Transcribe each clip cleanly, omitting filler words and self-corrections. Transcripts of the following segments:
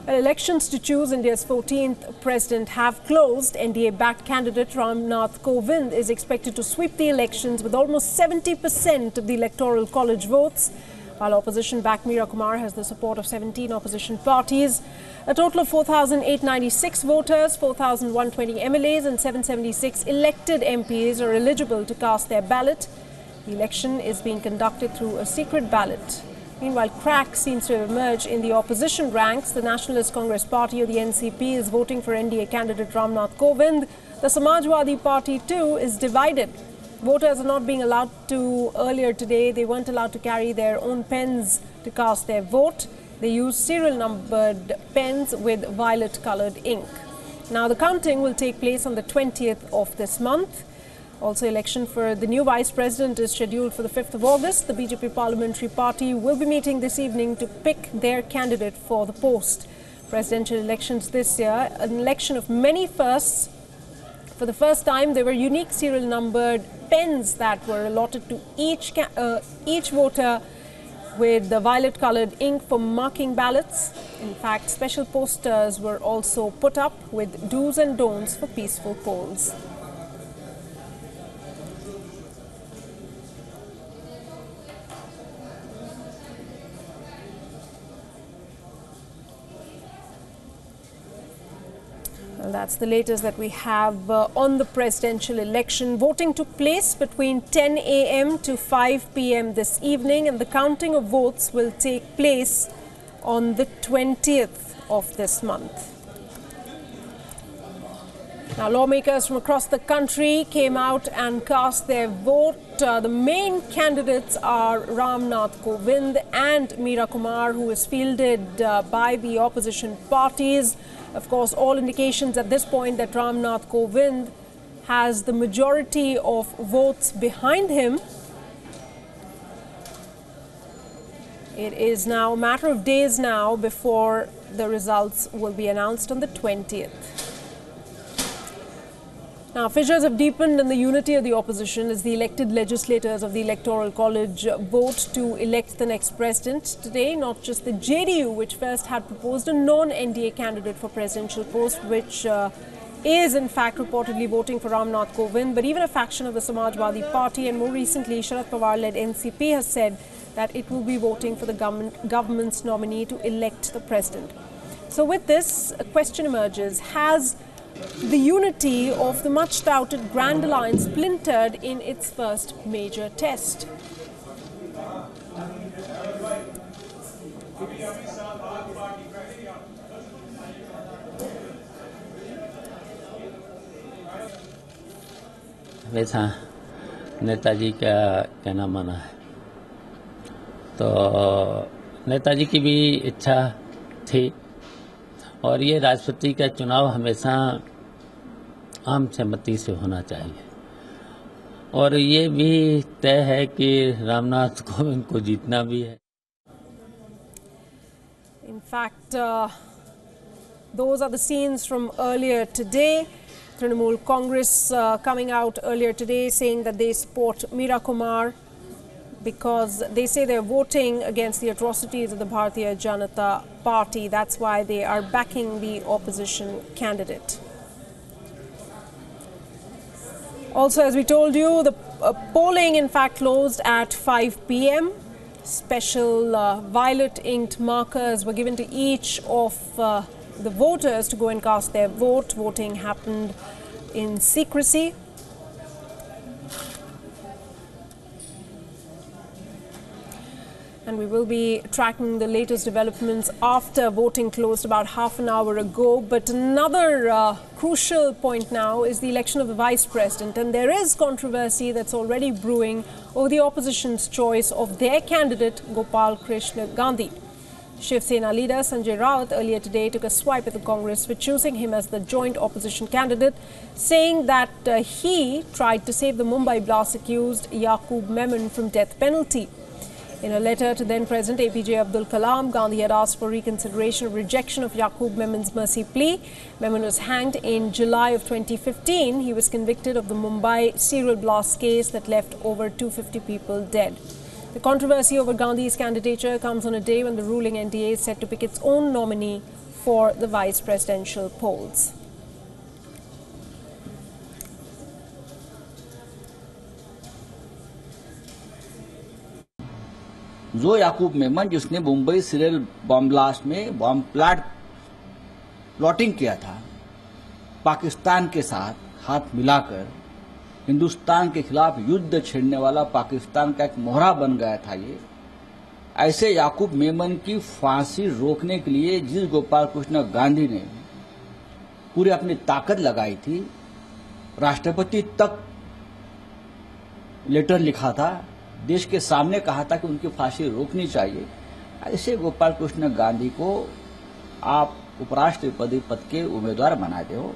Well, elections to choose India's 14th president have closed. NDA-backed candidate Ram Nath Kovind is expected to sweep the elections with almost 70% of the Electoral College votes, while opposition-backed Meera Kumar has the support of 17 opposition parties. A total of 4,896 voters, 4,120 MLAs and 776 elected MPs are eligible to cast their ballot. The election is being conducted through a secret ballot. Meanwhile, crack seems to have emerged in the opposition ranks. The Nationalist Congress Party, or the NCP, is voting for NDA candidate Ram Nath Kovind. The Samajwadi Party, too, is divided. Voters are not being allowed to, earlier today, they weren't allowed to carry their own pens to cast their vote. They use serial-numbered pens with violet-colored ink. Now, the counting will take place on the 20th of this month. Also, election for the new vice president is scheduled for the 5th of August. The BJP parliamentary party will be meeting this evening to pick their candidate for the post. Presidential elections this year, an election of many firsts. For the first time, there were unique serial-numbered pens that were allotted to each voter with the violet-colored ink for marking ballots. In fact, special posters were also put up with do's and don'ts for peaceful polls. Well, that's the latest that we have on the presidential election. Voting took place between 10 a.m. to 5 p.m. this evening, and the counting of votes will take place on the 20th of this month. Now, lawmakers from across the country came out and cast their vote. The main candidates are Ram Nath Kovind and Meera Kumar, who is fielded by the opposition parties. Of course, all indications at this point that Ram Nath Kovind has the majority of votes behind him. It is now a matter of days now before the results will be announced on the 20th. Now, fissures have deepened in the unity of the opposition as the elected legislators of the Electoral College vote to elect the next president. Today, not just the JDU, which first had proposed a non-NDA candidate for presidential post, which is in fact reportedly voting for Ram Nath Kovind, but even a faction of the Samajwadi Party and more recently Sharad Pawar-led NCP has said that it will be voting for the government's nominee to elect the president. So with this, a question emerges: has the unity of the much-touted Grand Alliance splintered in its first major test? वैसा नेताजी का कहना माना है, तो नेताजी की भी इच्छा थी और ये राष्ट्रपति का चुनाव हमेशा आम सहमति से होना चाहिए और ये भी तय है कि रामनाथ कोविंद को जीतना भी है. In fact, those are the scenes from earlier today. Trinamool Congress coming out earlier today saying that they support Meera Kumar because they say they're voting against the atrocities of the Bharatiya Janata Party. That's why they are backing the opposition candidate. Also, as we told you, the polling in fact closed at 5 p.m. Special violet-inked markers were given to each of the voters to go and cast their vote. Voting happened in secrecy. And we will be tracking the latest developments after voting closed about half an hour ago. But another crucial point now is the election of the vice president. And there is controversy that's already brewing over the opposition's choice of their candidate, Gopal Krishna Gandhi. Shiv Sena leader Sanjay Raut earlier today took a swipe at the Congress for choosing him as the joint opposition candidate, saying that he tried to save the Mumbai blast accused Yaqub Memon from death penalty. In a letter to then-President APJ Abdul Kalam, Gandhi had asked for reconsideration of rejection of Yaqub Memon's mercy plea. Memon was hanged in July of 2015. He was convicted of the Mumbai serial blast case that left over 250 people dead. The controversy over Gandhi's candidature comes on a day when the ruling NDA is set to pick its own nominee for the vice presidential polls. जो याकूब मेमन जिसने Mumbai serial bomb blast में bomb plotting किया था, पाकिस्तान के साथ हाथ मिलाकर हिंदुस्तान के खिलाफ युद्ध छेड़ने वाला पाकिस्तान का एक मोहरा बन गया था ये। ऐसे याकूब मेमन की फांसी रोकने के लिए जिस गोपाल कृष्ण गांधी ने पूरी अपनी ताकत लगाई थी, राष्ट्रपति तक लेटर लिखा था, देश के सामने कहा था कि उनकी फांसी रोकनी चाहिए, ऐसे गोपाल कृष्ण गांधी को आप उपराष्ट्रपति पद के उम्मीदवार बना दो।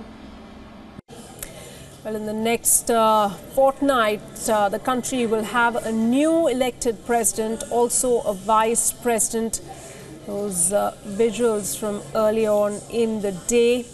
Well, in the next fortnight, the country will have a new elected president, also a vice president. Those visuals from early on in the day.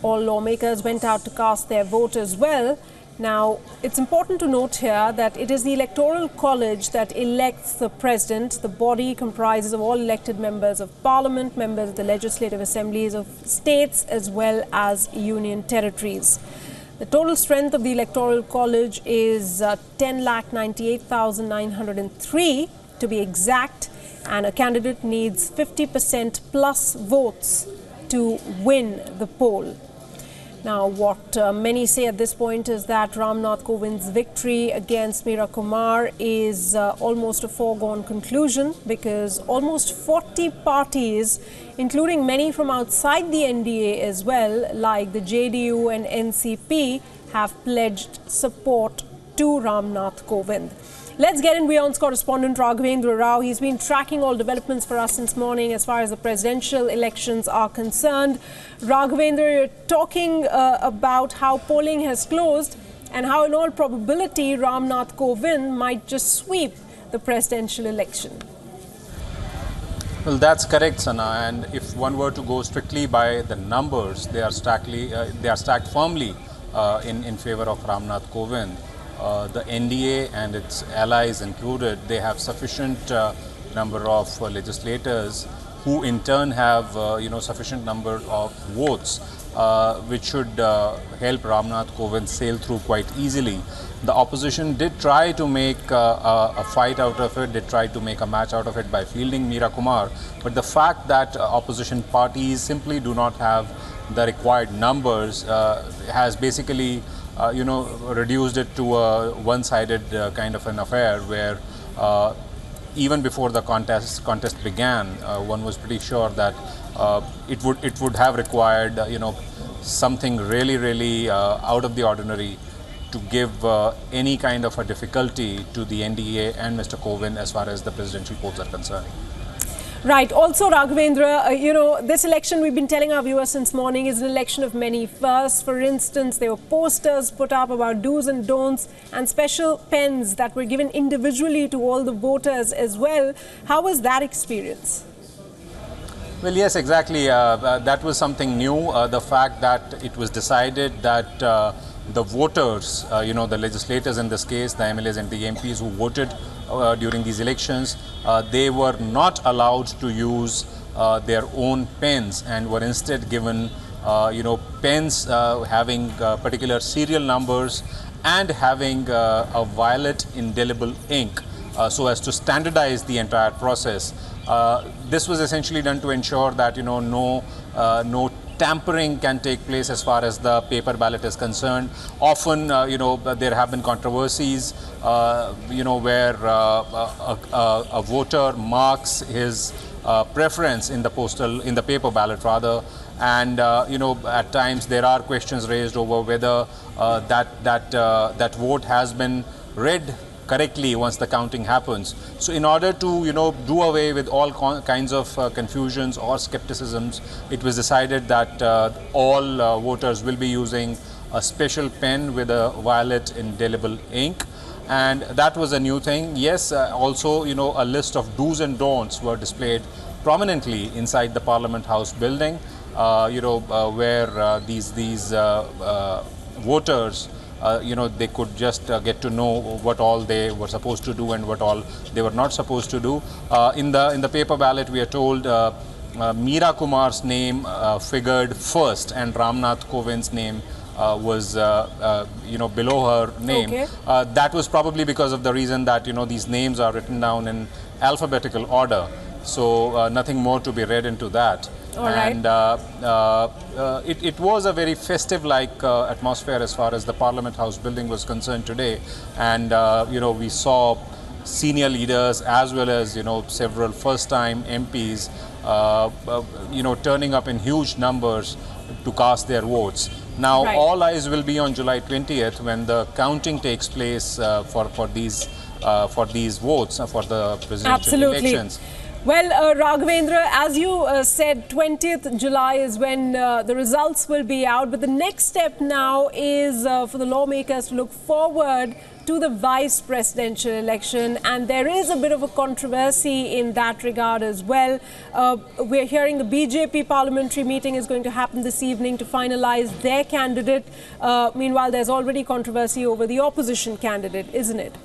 All lawmakers went out to cast their vote as well. Now, it's important to note here that it is the Electoral College that elects the president. The body comprises of all elected members of parliament, members of the legislative assemblies of states as well as union territories. The total strength of the Electoral College is 10,98,903 to be exact, and a candidate needs 50% plus votes to win the poll. Now, what many say at this point is that Ram Nath Kovind's victory against Meera Kumar is almost a foregone conclusion, because almost 40 parties, including many from outside the NDA as well, like the JDU and NCP, have pledged support to Ram Nath Kovind. Let's get in WION's correspondent Raghavendra Rao. He's been tracking all developments for us since morning as far as the presidential elections are concerned. Raghavendra, you're talking about how polling has closed and how in all probability Ram Nath Kovind might just sweep the presidential election. Well, that's correct, Sana. And if one were to go strictly by the numbers, they are stacked firmly in favor of Ram Nath Kovind. The NDA and its allies included, they have sufficient number of legislators who in turn have sufficient number of votes, which should help Ram Nath Kovind sail through quite easily. The opposition did try to make a fight out of it, did try to make a match out of it by fielding Meera Kumar, but the fact that opposition parties simply do not have the required numbers has basically reduced it to a one-sided kind of an affair, where even before the contest began, one was pretty sure that it would have required something really out of the ordinary to give any kind of a difficulty to the NDA and Mr. Kovind as far as the presidential polls are concerned. Right. Also, Raghavendra, this election, we've been telling our viewers since morning, is an election of many firsts. For instance, there were posters put up about do's and don'ts and special pens that were given individually to all the voters as well. How was that experience? Well, yes, exactly. That was something new. The fact that it was decided that the voters, the legislators in this case, the MLAs and the MPs who voted during these elections, they were not allowed to use their own pens and were instead given, pens having particular serial numbers and having a violet indelible ink, so as to standardize the entire process. This was essentially done to ensure that no tampering can take place as far as the paper ballot is concerned. Often, there have been controversies, where a voter marks his preference in the paper ballot rather, and at times there are questions raised over whether that vote has been read correctly once the counting happens. So in order to do away with all kinds of confusions or skepticisms, it was decided that all voters will be using a special pen with a violet indelible ink, and that was a new thing. Yes, also a list of do's and don'ts were displayed prominently inside the Parliament House building, where these voters they could just get to know what all they were supposed to do and what all they were not supposed to do. In the paper ballot, we are told Meera Kumar's name figured first, and Ramnath Kovind's name was below her name. Okay. That was probably because of the reason that these names are written down in alphabetical order. So nothing more to be read into that. All right. And it was a very festive-like atmosphere as far as the Parliament House building was concerned today. And we saw senior leaders as well as several first-time MPs turning up in huge numbers to cast their votes. Now Right. all eyes will be on July 20th when the counting takes place for these votes for the presidential Absolutely. elections. Well, Raghavendra, as you said, 20th July is when the results will be out. But the next step now is for the lawmakers to look forward to the vice presidential election. And there is a bit of a controversy in that regard as well. We're hearing the BJP parliamentary meeting is going to happen this evening to finalize their candidate. Meanwhile, there's already controversy over the opposition candidate, isn't it?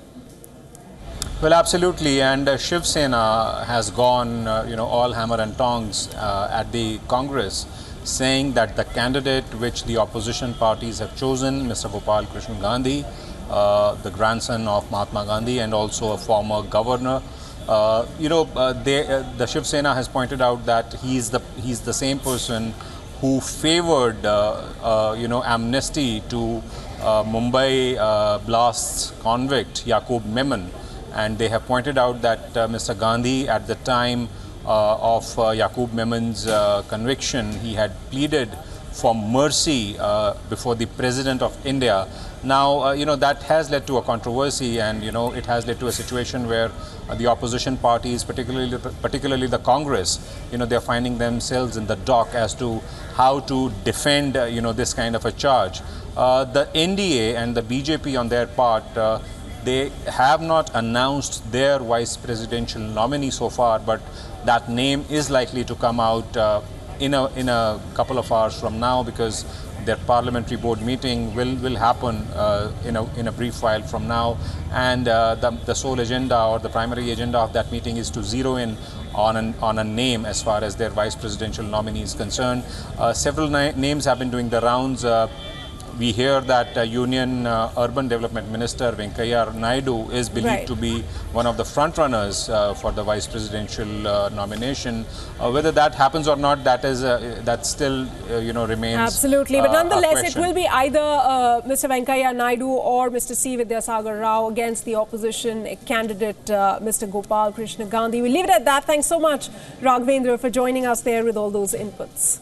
Well, absolutely, and Shiv Sena has gone, all hammer and tongs at the Congress, saying that the candidate which the opposition parties have chosen, Mr. Gopal Krishna Gandhi, the grandson of Mahatma Gandhi and also a former governor, the Shiv Sena has pointed out that he's the same person who favored, amnesty to Mumbai blasts convict Yaqub Memon. And they have pointed out that Mr. Gandhi, at the time of Yaqub Memon's conviction, he had pleaded for mercy before the President of India. Now, that has led to a controversy, and it has led to a situation where the opposition parties, particularly the Congress, they are finding themselves in the dock as to how to defend, this kind of a charge. The NDA and the BJP on their part, they have not announced their vice presidential nominee so far, but that name is likely to come out in a couple of hours from now, because their parliamentary board meeting will happen in a brief while from now, and the sole agenda or the primary agenda of that meeting is to zero in on a name as far as their vice presidential nominee is concerned. Several names have been doing the rounds. We hear that Union Urban Development Minister Venkaiah Naidu is believed to be one of the front runners for the vice presidential nomination. Whether that happens or not, that still remains absolutely. But nonetheless, it will be either Mr. Venkaiah Naidu or Mr. C. Vidyasagar Rao against the opposition candidate, Mr. Gopal Krishna Gandhi. We'll leave it at that. Thanks so much, Raghavendra, for joining us there with all those inputs.